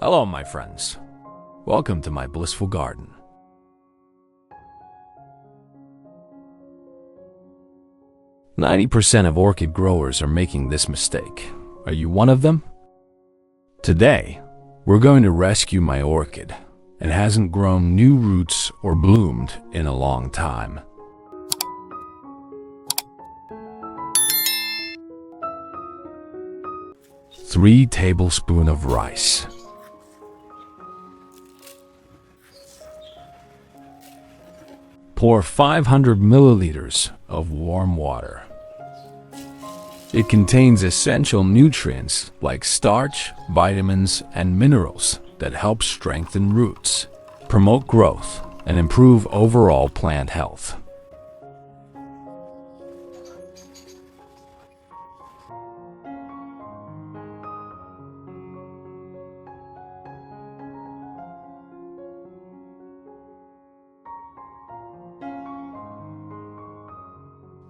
Hello, my friends. Welcome to my blissful garden. "90% of orchid growers are making this mistake. Are you one of them? Today, we're going to rescue my orchid. It hasn't grown new roots or bloomed in a long time. Three tablespoons of rice. Pour 500 milliliters of warm water. It contains essential nutrients like starch, vitamins, and minerals that help strengthen roots, promote growth, and improve overall plant health.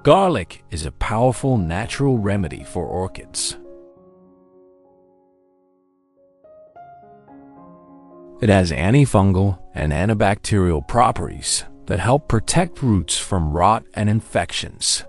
Garlic is a powerful natural remedy for orchids. It has antifungal and antibacterial properties that help protect roots from rot and infections.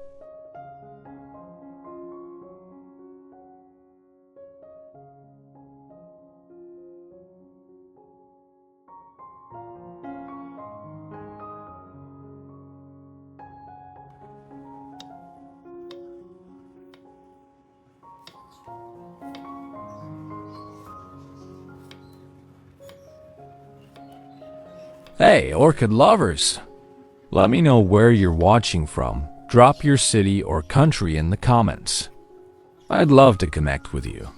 Hey, orchid lovers! Let me know where you're watching from. Drop your city or country in the comments. I'd love to connect with you.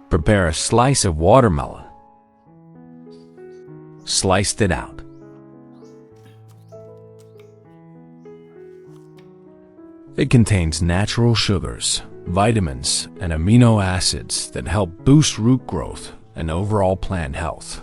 Prepare a slice of watermelon. Sliced it out. It contains natural sugars, vitamins, and amino acids that help boost root growth and overall plant health.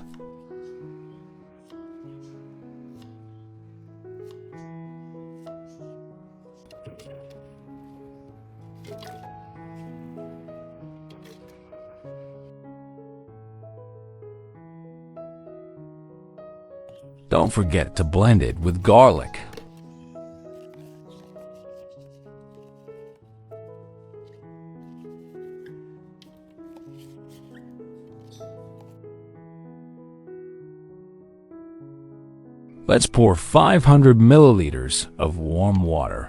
Don't forget to blend it with garlic. Let's pour 500 milliliters of warm water.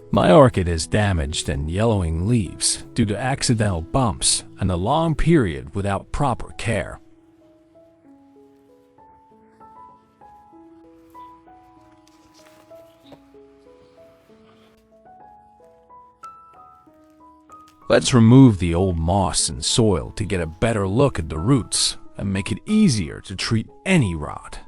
My orchid has damaged and yellowing leaves due to accidental bumps and a long period without proper care. Let's remove the old moss and soil to get a better look at the roots and make it easier to treat any rot.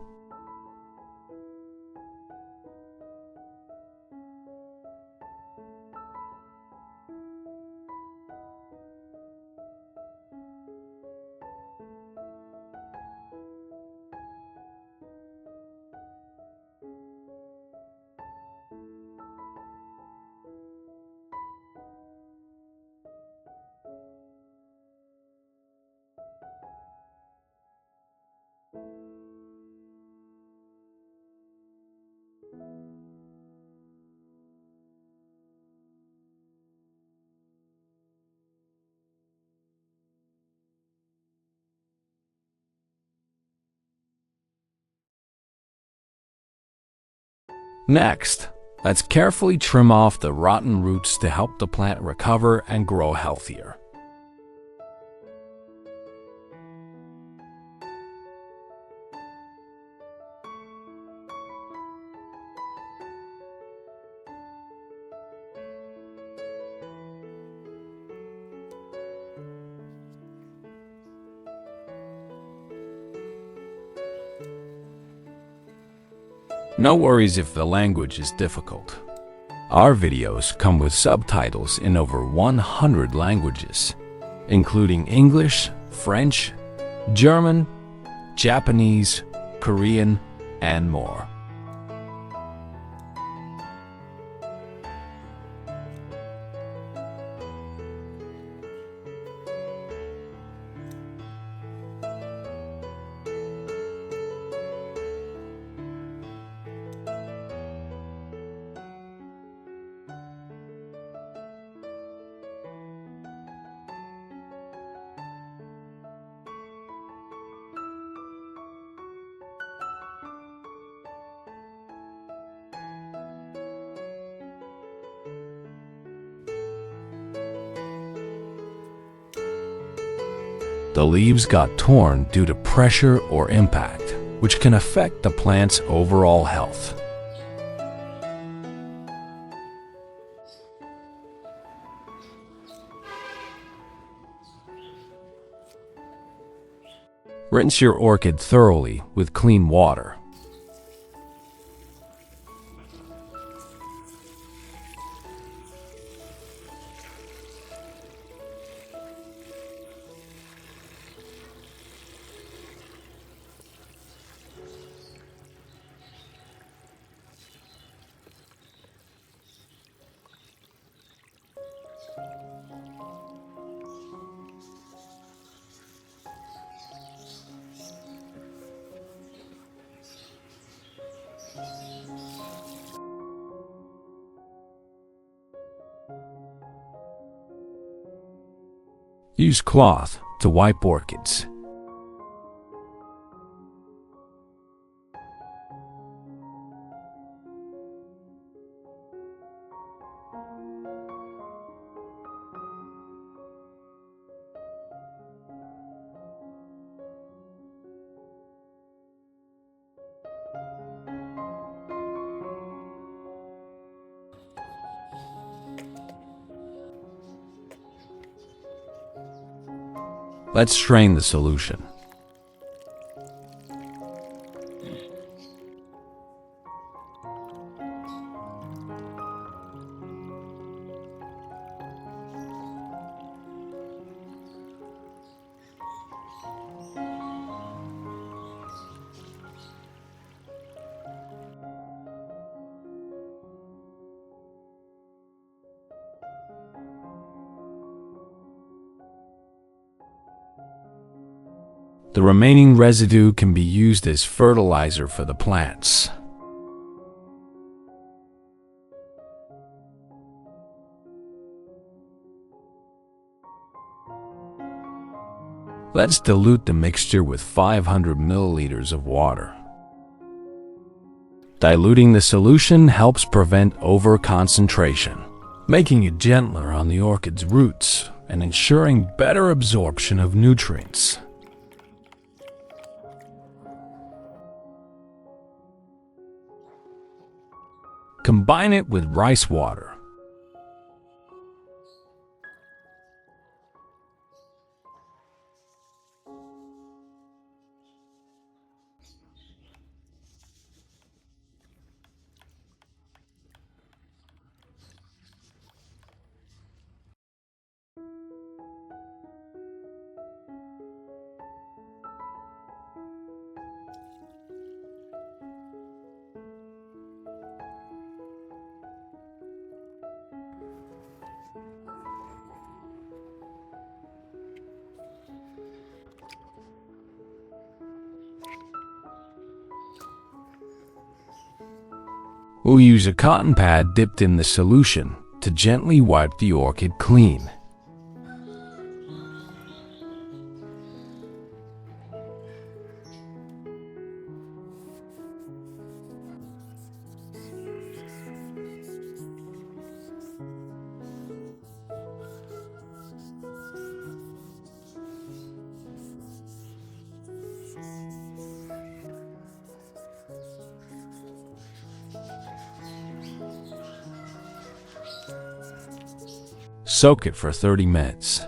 Next, let's carefully trim off the rotten roots to help the plant recover and grow healthier. No worries if the language is difficult. Our videos come with subtitles in over 100 languages, including English, French, German, Japanese, Korean, and more. The leaves got torn due to pressure or impact, which can affect the plant's overall health. Rinse your orchid thoroughly with clean water. Use cloth to wipe orchids. Let's strain the solution. The remaining residue can be used as fertilizer for the plants. Let's dilute the mixture with 500 milliliters of water. Diluting the solution helps prevent over-concentration, making it gentler on the orchid's roots and ensuring better absorption of nutrients. Combine it with rice water. We'll use a cotton pad dipped in the solution to gently wipe the orchid clean. Soak it for 30 minutes.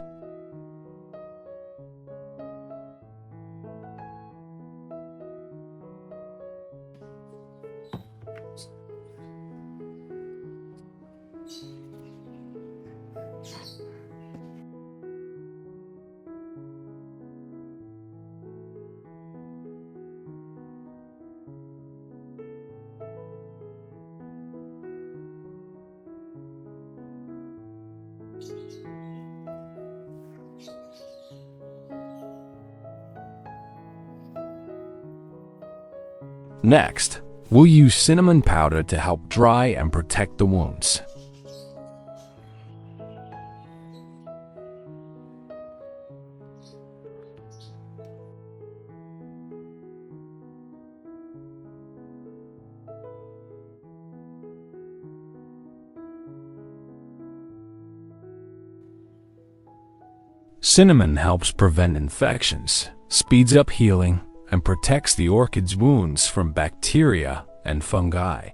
Next, we'll use cinnamon powder to help dry and protect the wounds. Cinnamon helps prevent infections, speeds up healing, and protects the orchid's wounds from bacteria and fungi.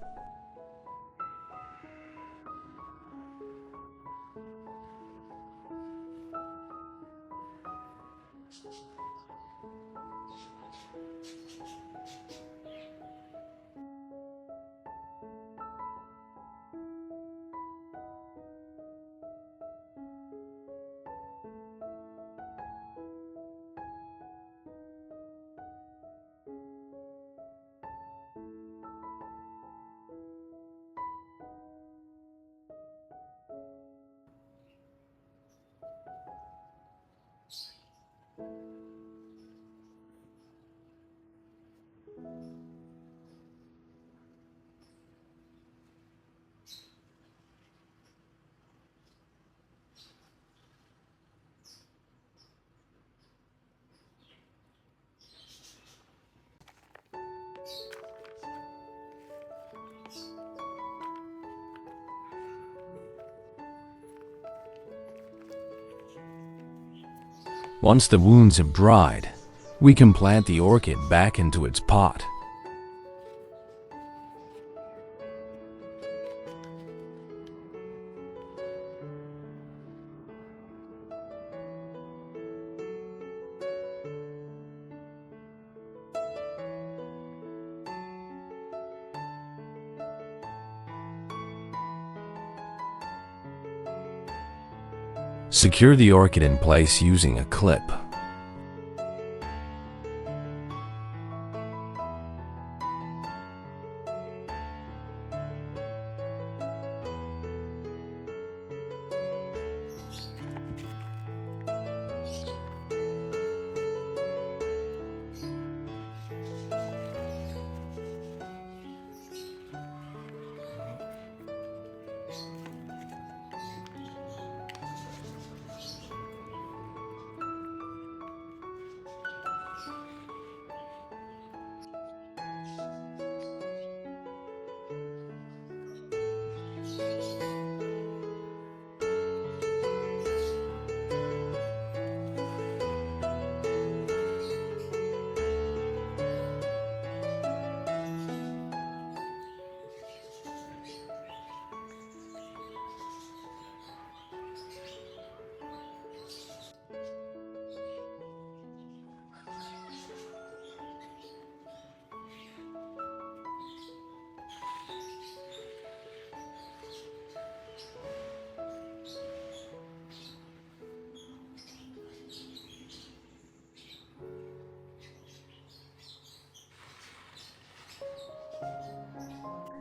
Once the wounds have dried, we can plant the orchid back into its pot. Secure the orchid in place using a clip.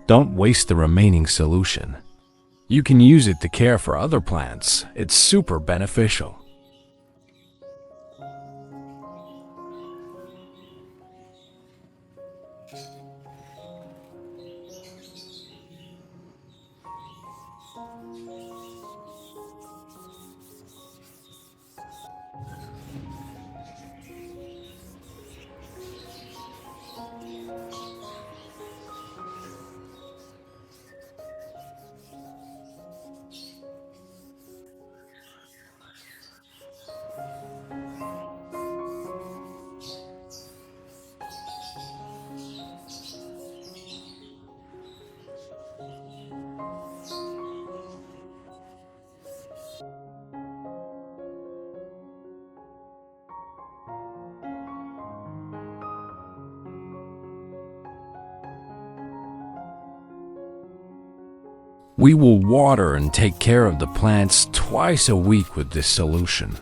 Don't waste the remaining solution. You can use it to care for other plants. It's super beneficial. We will water and take care of the plants twice a week with this solution.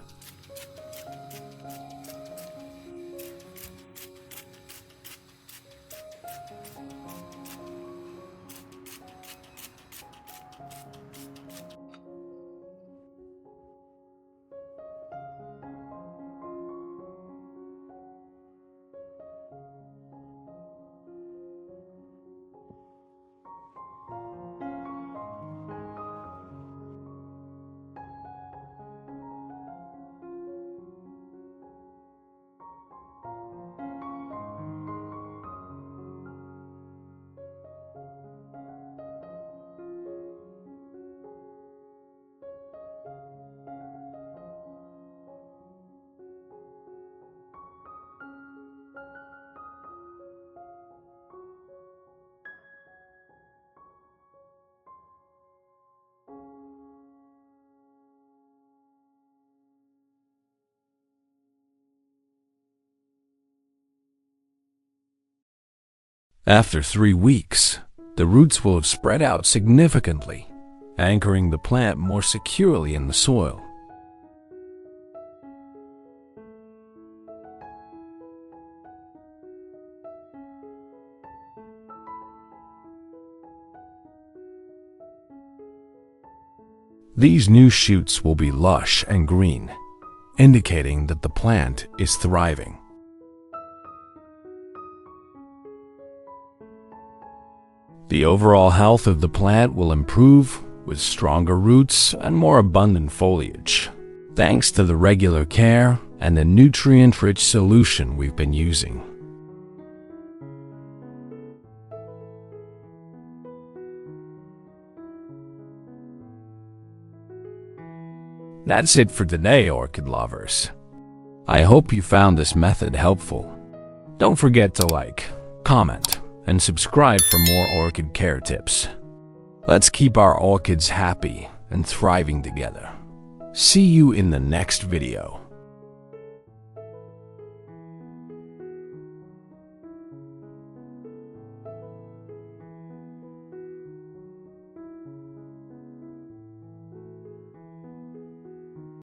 After 3 weeks, the roots will have spread out significantly, anchoring the plant more securely in the soil. These new shoots will be lush and green, indicating that the plant is thriving. The overall health of the plant will improve with stronger roots and more abundant foliage, thanks to the regular care and the nutrient-rich solution we've been using. That's it for today, orchid lovers. I hope you found this method helpful. Don't forget to like, comment, and subscribe for more orchid care tips. Let's keep our orchids happy and thriving together. See you in the next video.